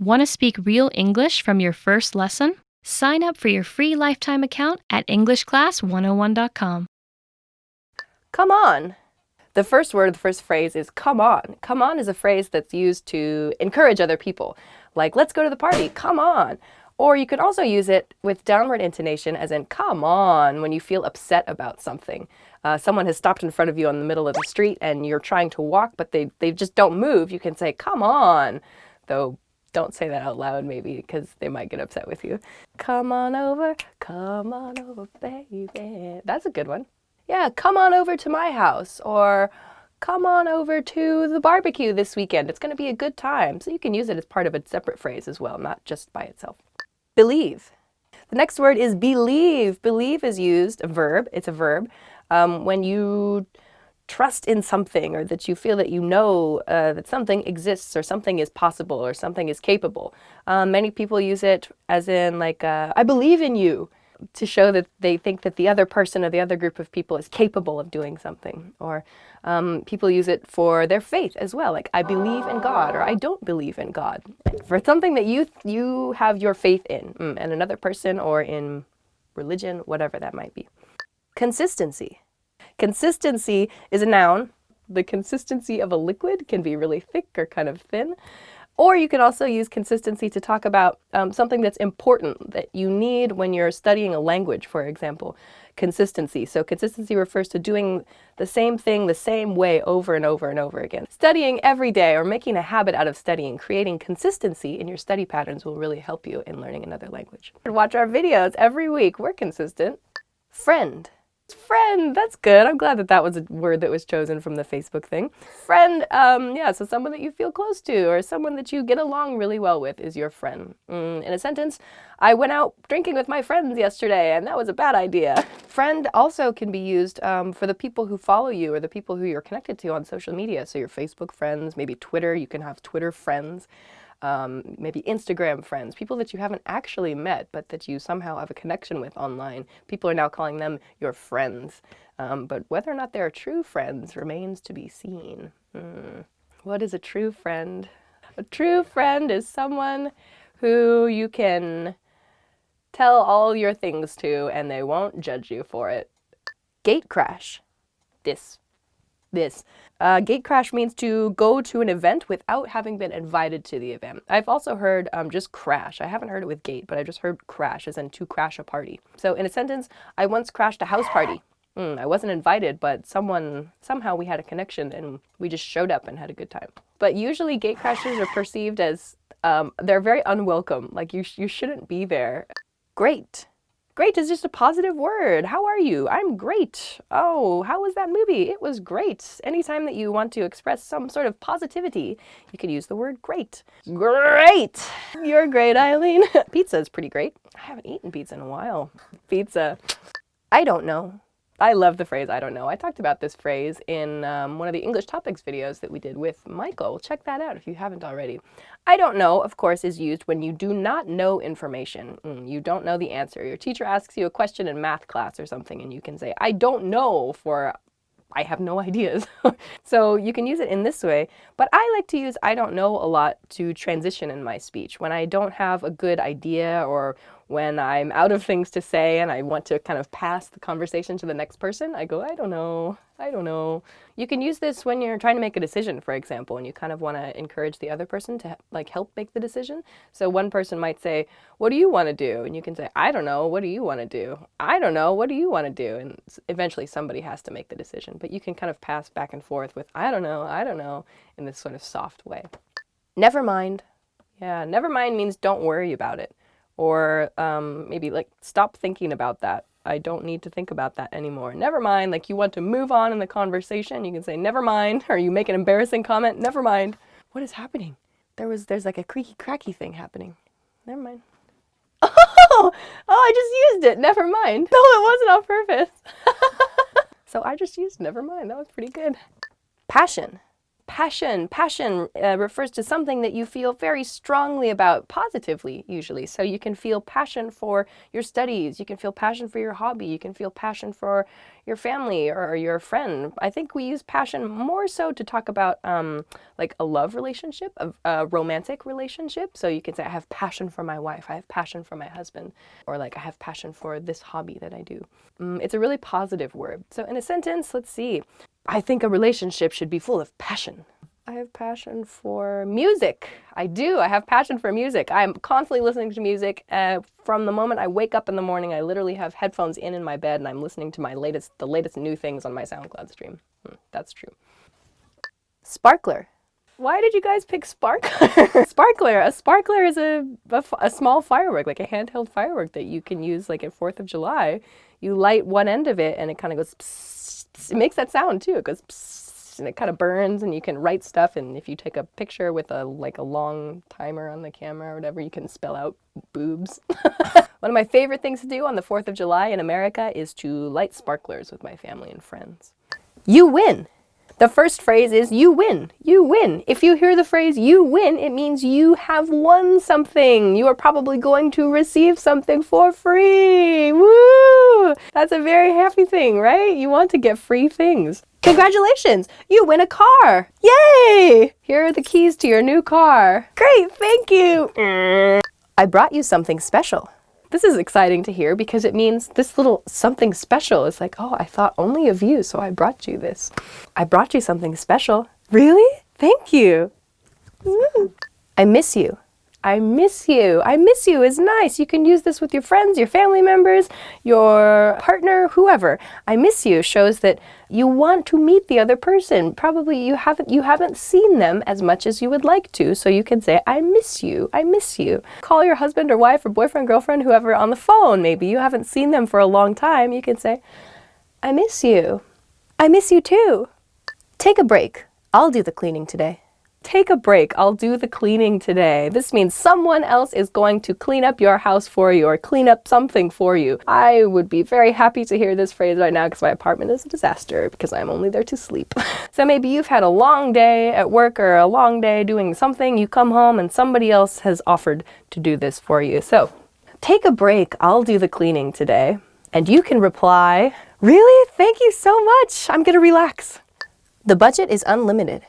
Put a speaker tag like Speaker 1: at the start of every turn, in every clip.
Speaker 1: Want to speak real English from your first lesson? Sign up for your free lifetime account at EnglishClass101.com.
Speaker 2: Come on. The first word of the first phrase is come on. Come on is a phrase that's used to encourage other people. Like, let's go to the party, come on. Or you can also use it with downward intonation as in come on when you feel upset about something. Someone has stopped in front of you on the middle of the street and you're trying to walk, but they just don't move. You can say come on, though don't say that out loud maybe because they might get upset with you. Come on over, baby. That's a good one. Yeah, come on over to my house, or come on over to the barbecue this weekend. It's going to be a good time. So you can use it as part of a separate phrase as well, not just by itself. Believe. The next word is believe. Believe is used, a verb, it's a verb, when you trust in something or that you feel that you know that something exists or something is possible or something is capable. Many people use it as in like, I believe in you, to show that they think that the other person or the other group of people is capable of doing something. Or people use it for their faith as well, like I believe in God or I don't believe in God. For something that you have your faith in, and another person or in religion, whatever that might be. Consistency. Consistency is a noun. The consistency of a liquid can be really thick or kind of thin. Or you can also use consistency to talk about something that's important that you need when you're studying a language, for example. Consistency. So consistency refers to doing the same thing the same way over and over and over again. Studying every day or making a habit out of studying, creating consistency in your study patterns will really help you in learning another language. Watch our videos every week. We're consistent. Friend. Friend, that's good. I'm glad that that was a word that was chosen from the Facebook thing. Friend, yeah, so someone that you feel close to or someone that you get along really well with is your friend. In a sentence, I went out drinking with my friends yesterday and that was a bad idea. Friend also can be used for the people who follow you or the people who you're connected to on social media. So your Facebook friends, maybe Twitter, you can have Twitter friends. Maybe Instagram friends, people that you haven't actually met, but that you somehow have a connection with online. People are now calling them your friends. But whether or not they're true friends remains to be seen. What is a true friend? A true friend is someone who you can tell all your things to and they won't judge you for it. Gate crash. This. Gate crash means to go to an event without having been invited to the event. I've also heard just crash. I haven't heard it with gate, but I just heard crash as in to crash a party. So in a sentence, I once crashed a house party. I wasn't invited, but somehow we had a connection and we just showed up and had a good time. But usually gate crashes are perceived as, they're very unwelcome. Like you shouldn't be there. Great. Great is just a positive word. How are you? I'm great. Oh, how was that movie? It was great. Anytime that you want to express some sort of positivity, you can use the word great. Great! You're great, Eileen. Pizza is pretty great. I haven't eaten pizza in a while. Pizza. I don't know. I love the phrase, I don't know. I talked about this phrase in one of the English topics videos that we did with Michael. Check that out if you haven't already. I don't know, of course, is used when you do not know information. You don't know the answer. Your teacher asks you a question in math class or something, and you can say, I don't know, for I have no ideas. So you can use it in this way, but I like to use I don't know a lot to transition in my speech. When I don't have a good idea or when I'm out of things to say and I want to kind of pass the conversation to the next person, I go, I don't know. You can use this when you're trying to make a decision, for example, and you kind of want to encourage the other person to like help make the decision. So one person might say, what do you want to do? And you can say, I don't know, what do you want to do? I don't know, what do you want to do? And eventually somebody has to make the decision, but you can kind of pass back and forth with, I don't know, in this sort of soft way. Never mind. Yeah, never mind means don't worry about it. Or maybe like, stop thinking about that. I don't need to think about that anymore. Never mind, like you want to move on in the conversation, you can say never mind, or you make an embarrassing comment, never mind. What is happening? There's like a creaky cracky thing happening. Never mind. Oh, I just used it, never mind. No, it wasn't on purpose. So I just used never mind, that was pretty good. Passion. Passion. Passion refers to something that you feel very strongly about, positively, usually. So you can feel passion for your studies, you can feel passion for your hobby, you can feel passion for your family or your friend. I think we use passion more so to talk about like a love relationship, a romantic relationship. So you can say, I have passion for my wife, I have passion for my husband, or like, I have passion for this hobby that I do. It's a really positive word. So in a sentence, let's see. I think a relationship should be full of passion. I have passion for music. I do. I have passion for music. I'm constantly listening to music. From the moment I wake up in the morning, I literally have headphones in my bed, and I'm listening to the latest new things on my SoundCloud stream. That's true. Sparkler. Why did you guys pick sparkler? Sparkler. A sparkler is a small firework, like a handheld firework that you can use like at 4th of July. You light one end of it, and it kind of goes psst. It makes that sound too. It goes psst, and it kind of burns, and you can write stuff. And if you take a picture with a long timer on the camera or whatever, you can spell out boobs. One of my favorite things to do on the 4th of July in America is to light sparklers with my family and friends. You win. The first phrase is you win. You win. If you hear the phrase you win, it means you have won something. You are probably going to receive something for free. Woo! That's a very happy thing, right? You want to get free things. Congratulations! You win a car! Yay! Here are the keys to your new car. Great, thank you! I brought you something special. This is exciting to hear because it means this little something special is like, oh, I thought only of you, so I brought you this. I brought you something special. Really? Thank you. I miss you. I miss you. I miss you is nice. You can use this with your friends, your family members, your partner, whoever. I miss you shows that you want to meet the other person. Probably you haven't seen them as much as you would like to, so you can say, I miss you. I miss you. Call your husband or wife or boyfriend, girlfriend, whoever on the phone. Maybe you haven't seen them for a long time. You can say, I miss you. I miss you too. Take a break. I'll do the cleaning today. Take a break. I'll do the cleaning today. This means someone else is going to clean up your house for you or clean up something for you. I would be very happy to hear this phrase right now because my apartment is a disaster because I'm only there to sleep. So maybe you've had a long day at work or a long day doing something. You come home and somebody else has offered to do this for you. So take a break. I'll do the cleaning today. And you can reply, really? Thank you so much. I'm going to relax. The budget is unlimited.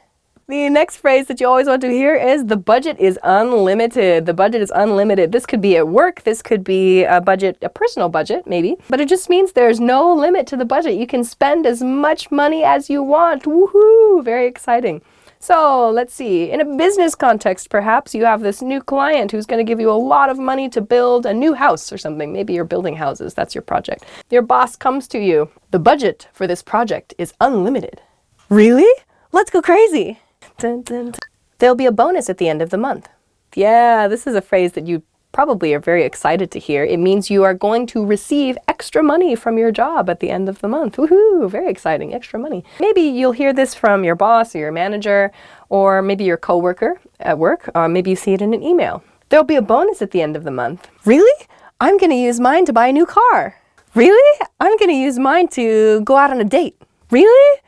Speaker 2: The next phrase that you always want to hear is the budget is unlimited. The budget is unlimited. This could be at work. This could be a budget, a personal budget maybe, but it just means there's no limit to the budget. You can spend as much money as you want. Woohoo! Very exciting. So let's see, in a business context, perhaps you have this new client who's going to give you a lot of money to build a new house or something. Maybe you're building houses. That's your project. Your boss comes to you. The budget for this project is unlimited. Really? Let's go crazy. Dun, dun, dun. There'll be a bonus at the end of the month. Yeah, this is a phrase that you probably are very excited to hear. It means you are going to receive extra money from your job at the end of the month. Woohoo! Very exciting, extra money. Maybe you'll hear this from your boss or your manager, or maybe your coworker at work, or maybe you see it in an email. There'll be a bonus at the end of the month. Really? I'm going to use mine to buy a new car. Really? I'm going to use mine to go out on a date. Really?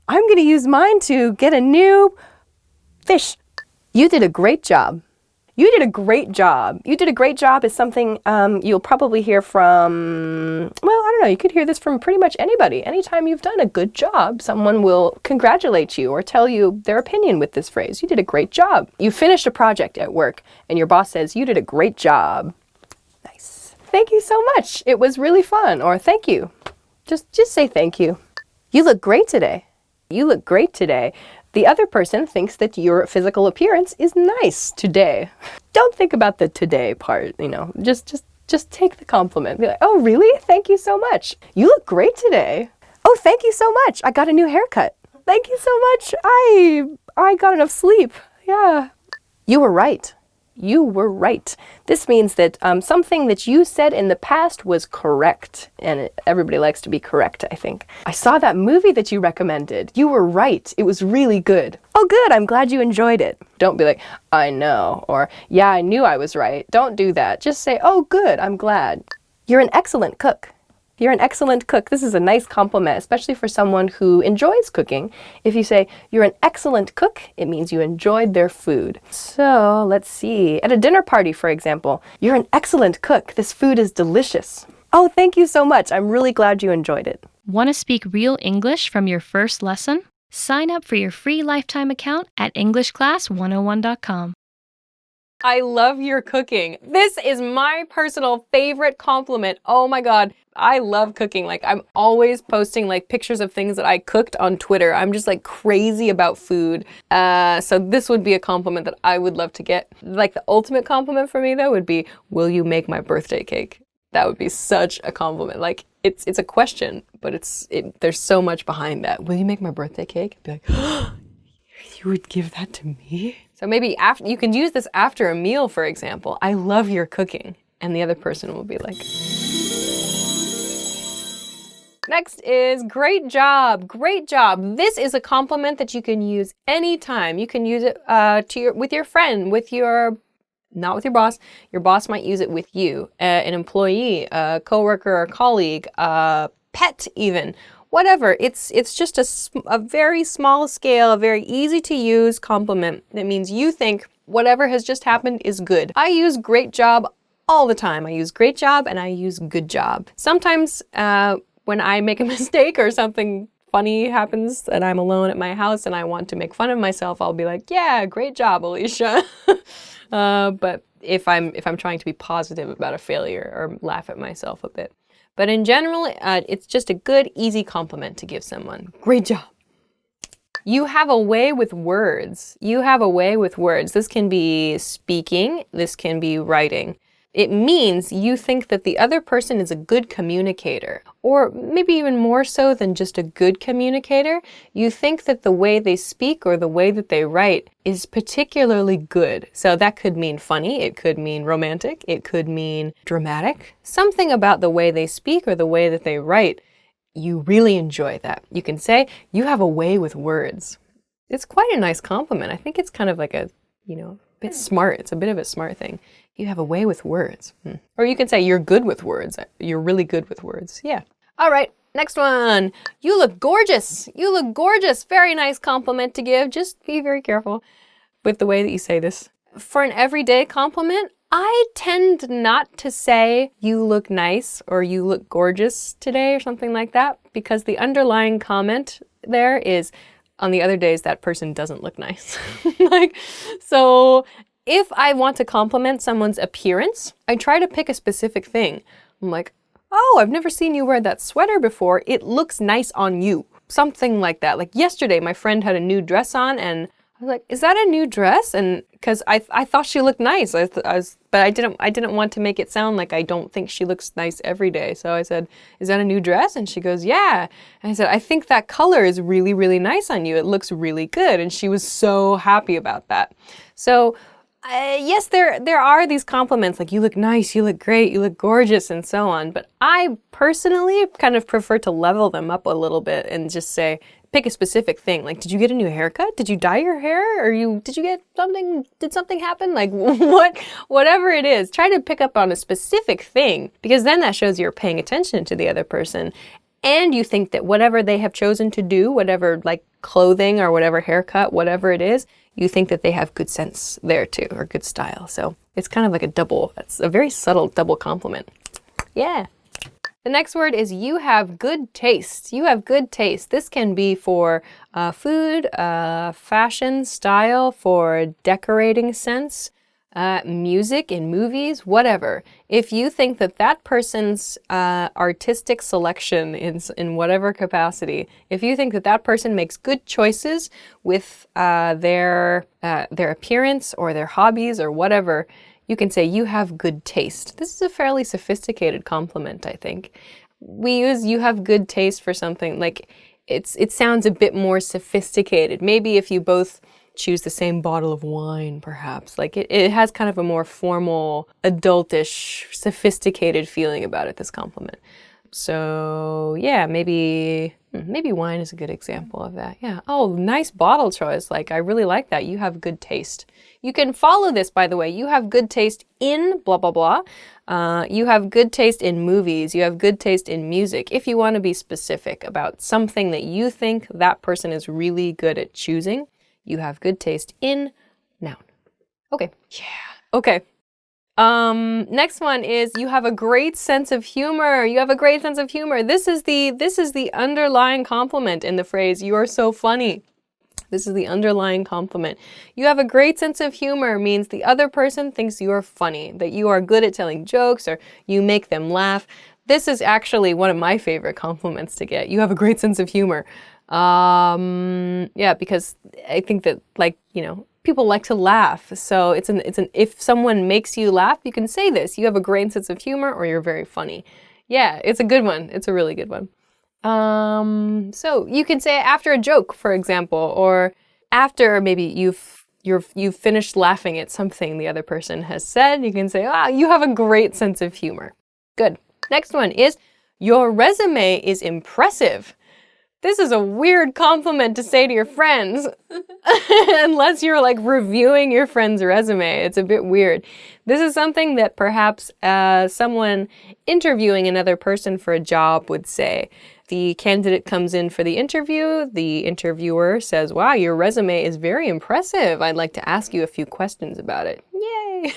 Speaker 2: I'm going to use mine to get a new fish. You did a great job. You did a great job. You did a great job is something you'll probably hear from, well, I don't know, you could hear this from pretty much anybody. Anytime you've done a good job, someone will congratulate you or tell you their opinion with this phrase. You did a great job. You finished a project at work and your boss says, you did a great job. Nice. Thank you so much. It was really fun. Or thank you. Just say thank you. You look great today. You look great today. The other person thinks that your physical appearance is nice today. Don't think about the today part, you know, just take the compliment. Be like, oh, really? Thank you so much. You look great today. Oh, thank you so much. I got a new haircut. Thank you so much. I got enough sleep. Yeah. You were right. You were right. This means that something that you said in the past was correct. And everybody likes to be correct, I think. I saw that movie that you recommended. You were right. It was really good. Oh, good. I'm glad you enjoyed it. Don't be like, I know, or yeah, I knew I was right. Don't do that. Just say, oh, good. I'm glad. You're an excellent cook. You're an excellent cook. This is a nice compliment, especially for someone who enjoys cooking. If you say, you're an excellent cook, it means you enjoyed their food. So let's see. At a dinner party, for example, you're an excellent cook. This food is delicious. Oh, thank you so much. I'm really glad you enjoyed it.
Speaker 1: Want to speak real English from your first lesson? Sign up for your free lifetime account at EnglishClass101.com.
Speaker 2: I love your cooking. This is my personal favorite compliment. Oh my God. I love cooking. Like, I'm always posting like pictures of things that I cooked on Twitter. I'm just like crazy about food. So this would be a compliment that I would love to get. Like, the ultimate compliment for me though would be, will you make my birthday cake? That would be such a compliment. Like, it's a question, but there's so much behind that. Will you make my birthday cake? I'd be like, oh, you would give that to me? So maybe after, you can use this after a meal, for example. I love your cooking. And the other person will be like, next is great job, great job. This is a compliment that you can use anytime. You can use it with your friend, not with your boss. Your boss might use it with you, an employee, a coworker or colleague, a pet even. Whatever, it's just a very small scale, a very easy to use compliment that means you think whatever has just happened is good. I use great job all the time. I use great job and I use good job. Sometimes when I make a mistake or something funny happens and I'm alone at my house and I want to make fun of myself, I'll be like, yeah, great job, Alicia. But if I'm trying to be positive about a failure or laugh at myself a bit. But in general, it's just a good, easy compliment to give someone. Great job. You have a way with words. You have a way with words. This can be speaking. This can be writing. It means you think that the other person is a good communicator, or maybe even more so than just a good communicator. You think that the way they speak or the way that they write is particularly good. So that could mean funny, it could mean romantic, it could mean dramatic. Something about the way they speak or the way that they write, you really enjoy that. You can say, you have a way with words. It's quite a nice compliment. I think it's kind of like a, bit smart. It's a bit of a smart thing. You have a way with words. Or you can say you're good with words. You're really good with words. Yeah. All right, next one. You look gorgeous. You look gorgeous. Very nice compliment to give. Just be very careful with the way that you say this. For an everyday compliment, I tend not to say you look nice or you look gorgeous today or something like that, because the underlying comment there is, on the other days, that person doesn't look nice. So if I want to compliment someone's appearance, I try to pick a specific thing. I'm like, oh, I've never seen you wear that sweater before. It looks nice on you. Something like that. Like yesterday, my friend had a new dress on and I was like, is that a new dress? And because I thought she looked nice, but I didn't want to make it sound like I don't think she looks nice every day. So I said, is that a new dress? And she goes, yeah. And I said, I think that color is really, really nice on you. It looks really good. And she was so happy about that. So yes, there are these compliments like you look nice, you look great, you look gorgeous, and so on. But I personally kind of prefer to level them up a little bit and just say, pick a specific thing. Like, did you get a new haircut? Did you dye your hair? Did you get something? Did something happen? Like whatever it is, try to pick up on a specific thing, because then that shows you're paying attention to the other person. And you think that whatever they have chosen to do, whatever like clothing or whatever haircut, whatever it is, you think that they have good sense there too, or good style. So it's kind of like it's a very subtle double compliment. Yeah. The next word is you have good taste. You have good taste. This can be for food, fashion, style, for decorating sense, music in movies, whatever. If you think that that person's artistic selection in whatever capacity, if you think that that person makes good choices with their appearance or their hobbies or whatever, you can say you have good taste. This is a fairly sophisticated compliment, I think. We use you have good taste for something like it sounds a bit more sophisticated. Maybe if you both choose the same bottle of wine, perhaps. Like it has kind of a more formal, adultish, sophisticated feeling about it, this compliment. So yeah, maybe wine is a good example of that. Yeah. Oh, nice bottle choice. Like, I really like that. You have good taste. You can follow this, by the way. You have good taste in blah, blah, blah. You have good taste in movies. You have good taste in music. If you want to be specific about something that you think that person is really good at choosing, you have good taste in noun. Okay. Yeah. Okay. Next one is you have a great sense of humor. You have a great sense of humor. This is the underlying compliment in the phrase, you are so funny. This is the underlying compliment. You have a great sense of humor means the other person thinks you are funny, that you are good at telling jokes or you make them laugh. This is actually one of my favorite compliments to get. You have a great sense of humor. Yeah, because I think that, like, you know, people like to laugh. So if someone makes you laugh, you can say this. You have a great sense of humor or you're very funny. Yeah, it's a good one. It's a really good one. So you can say it after a joke, for example, or after maybe you've finished laughing at something the other person has said. You can say, you have a great sense of humor. Good. Next one is, your resume is impressive. This is a weird compliment to say to your friends, unless you're like reviewing your friend's resume. It's a bit weird. This is something that perhaps someone interviewing another person for a job would say. The candidate comes in for the interview. The interviewer says, wow, your resume is very impressive. I'd like to ask you a few questions about it. Yay!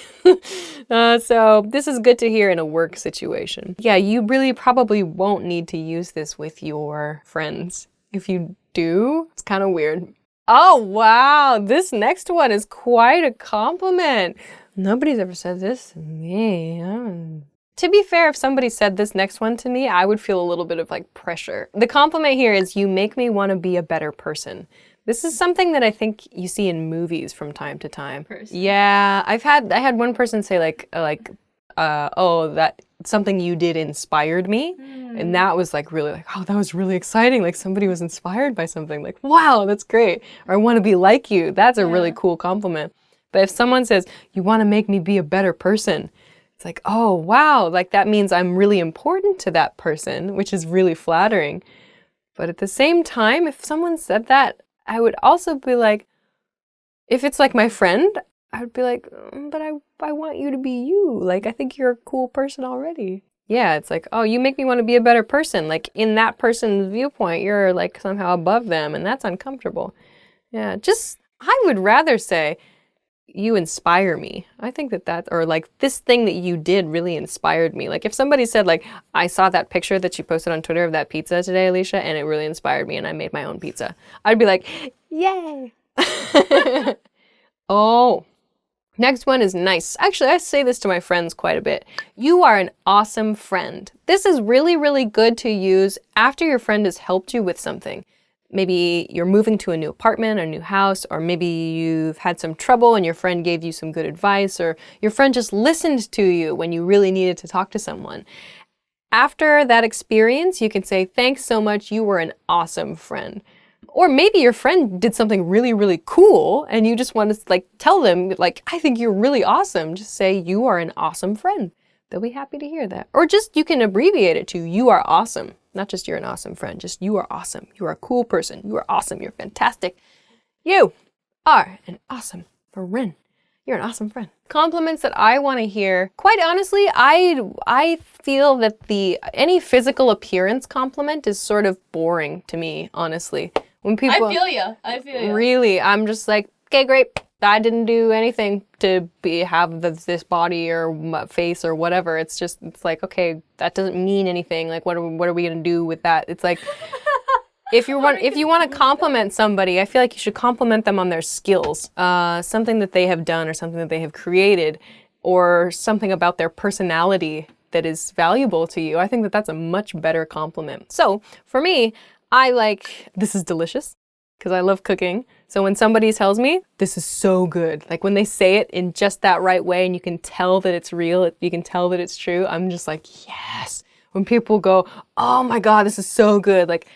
Speaker 2: So this is good to hear in a work situation. Yeah, you really probably won't need to use this with your friends. If you do, it's kind of weird. Oh, wow, this next one is quite a compliment. Nobody's ever said this to me. To be fair, if somebody said this next one to me, I would feel a little bit of like pressure. The compliment here is, you make me want to be a better person. This is something that I think you see in movies from time to time. Yeah, I had one person say oh, that something you did inspired me. And that was like really like, oh, that was really exciting. Like somebody was inspired by something. Like, wow, that's great. Or I want to be like you. That's a really cool compliment. But if someone says, you want to make me be a better person, it's like, oh, wow, like that means I'm really important to that person, which is really flattering. But at the same time, if someone said that, I would also be like, if it's like my friend, I would be like, but I want you to be you. Like, I think you're a cool person already. Yeah, it's like, oh, you make me want to be a better person. Like, in that person's viewpoint, you're like somehow above them, and that's uncomfortable. Yeah, I would rather say, you inspire me. I think or like, this thing that you did really inspired me. Like if somebody said like, I saw that picture that you posted on Twitter of that pizza today, Alicia, and it really inspired me and I made my own pizza. I'd be like, yay. Oh, next one is nice. Actually, I say this to my friends quite a bit. You are an awesome friend. This is really, really good to use after your friend has helped you with something. Maybe you're moving to a new apartment or new house, or maybe you've had some trouble and your friend gave you some good advice, or your friend just listened to you when you really needed to talk to someone. After that experience, you can say, thanks so much, you were an awesome friend. Or maybe your friend did something really, really cool and you just want to like tell them, like, I think you're really awesome. Just say, you are an awesome friend. They'll be happy to hear that. Or just, you can abbreviate it to, you are awesome. Not just you're an awesome friend, just you are awesome. You are a cool person. You are awesome. You're fantastic. You are an awesome friend. You're an awesome friend. Compliments that I want to hear, quite honestly, I feel that any physical appearance compliment is sort of boring to me, honestly. When people,
Speaker 3: I feel you.
Speaker 2: Really, I'm just like, okay, great. I didn't do anything to have this body or face or whatever. It's like, okay, that doesn't mean anything. Like, what are we gonna do with that? It's like, if you want to compliment somebody, I feel like you should compliment them on their skills, something that they have done or something that they have created, or something about their personality that is valuable to you. I think that that's a much better compliment. So for me, I like, this is delicious, because I love cooking. So when somebody tells me, this is so good, like when they say it in just that right way and you can tell that it's real, you can tell that it's true, I'm just like, yes. When people go, oh my God, this is so good, like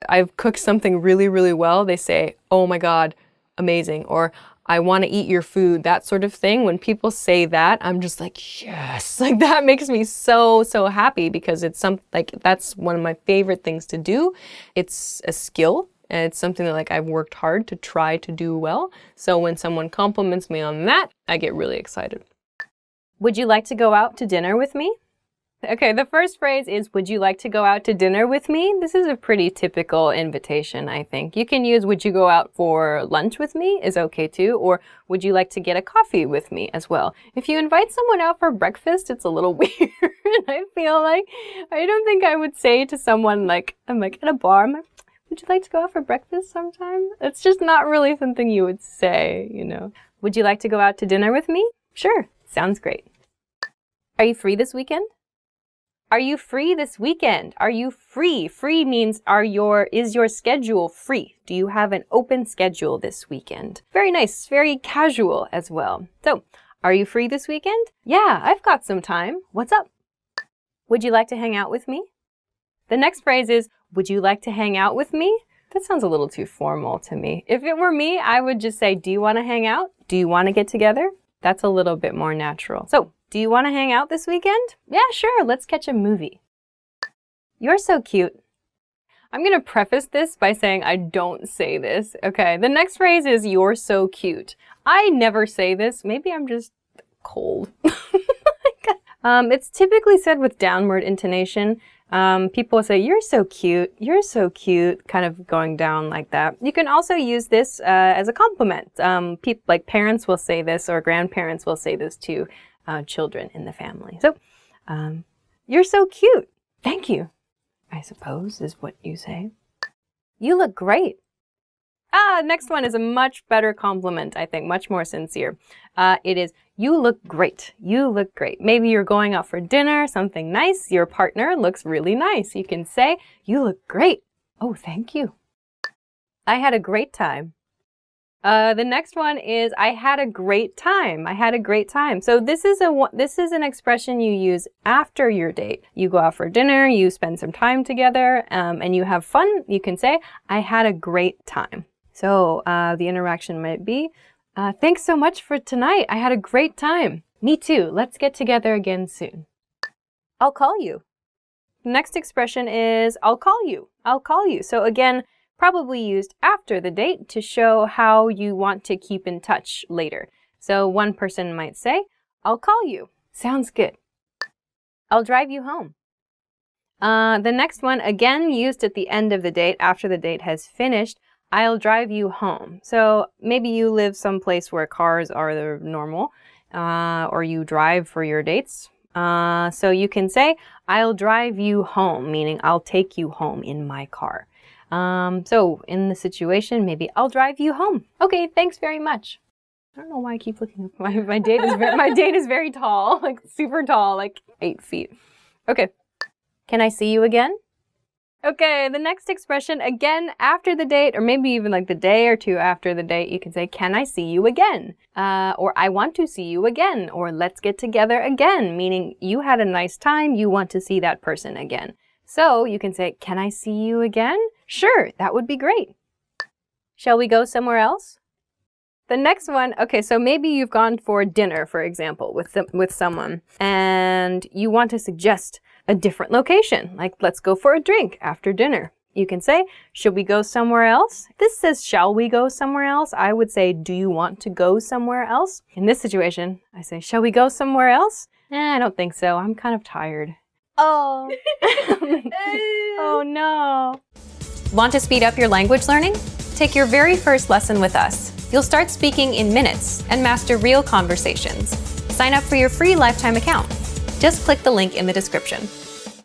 Speaker 2: I've cooked something really, really well, they say, oh my God, amazing, or I want to eat your food, that sort of thing. When people say that, I'm just like, yes, like that makes me so, so happy, because it's like, that's one of my favorite things to do. It's a skill. And it's something that like I've worked hard to try to do well. So when someone compliments me on that, I get really excited. Would you like to go out to dinner with me? Okay, the first phrase is, would you like to go out to dinner with me? This is a pretty typical invitation, I think. You can use, would you go out for lunch with me is okay too, or would you like to get a coffee with me as well. If you invite someone out for breakfast, it's a little weird. I feel like, I don't think I would say to someone like, I'm like at a bar, would you like to go out for breakfast sometime? It's just not really something you would say, you know. Would you like to go out to dinner with me? Sure, sounds great. Are you free this weekend? Are you free this weekend? Are you free? Free means is your schedule free? Do you have an open schedule this weekend? Very nice, very casual as well. So, are you free this weekend? Yeah, I've got some time. What's up? Would you like to hang out with me? The next phrase is, would you like to hang out with me? That sounds a little too formal to me. If it were me, I would just say, do you want to hang out? Do you want to get together? That's a little bit more natural. So, do you want to hang out this weekend? Yeah, sure, let's catch a movie. You're so cute. I'm going to preface this by saying I don't say this, okay? The next phrase is, you're so cute. I never say this. Maybe I'm just cold. It's typically said with downward intonation. People say, you're so cute, kind of going down like that. You can also use this as a compliment. People like parents will say this, or grandparents will say this to children in the family. So, you're so cute. Thank you, I suppose, is what you say. You look great. Next one is a much better compliment, I think, much more sincere. It is, you look great. You look great. Maybe you're going out for dinner, something nice. Your partner looks really nice. You can say, you look great. Oh, thank you. I had a great time. The next one is, I had a great time. I had a great time. So this is an expression you use after your date. You go out for dinner, you spend some time together, and you have fun. You can say, I had a great time. So the interaction might be, thanks so much for tonight. I had a great time. Me too. Let's get together again soon. I'll call you. Next expression is, I'll call you. I'll call you. So again, probably used after the date to show how you want to keep in touch later. So one person might say, I'll call you. Sounds good. I'll drive you home. The next one, again used at the end of the date, after the date has finished, I'll drive you home. So maybe you live someplace where cars are the normal, or you drive for your dates. So you can say, I'll drive you home, meaning I'll take you home in my car. So in the situation, maybe I'll drive you home. Okay, thanks very much. I don't know why I keep looking up. My date is very tall, like super tall, like 8 feet. Okay. Can I see you again? Okay, the next expression, again, after the date, or maybe even like the day or two after the date, you can say, can I see you again? Or I want to see you again, or let's get together again, meaning you had a nice time, you want to see that person again. So you can say, can I see you again? Sure, that would be great. Shall we go somewhere else? The next one, okay, so maybe you've gone for dinner, for example, with someone, and you want to suggest a different location, like let's go for a drink after dinner. You can say, should we go somewhere else? This says, shall we go somewhere else? I would say, do you want to go somewhere else? In this situation, I say, shall we go somewhere else? I don't think so. I'm kind of tired. Oh. Oh no. Want to speed up your language learning? Take your very first lesson with us. You'll start speaking in minutes and master real conversations. Sign up for your free lifetime account. Just click the link in the description.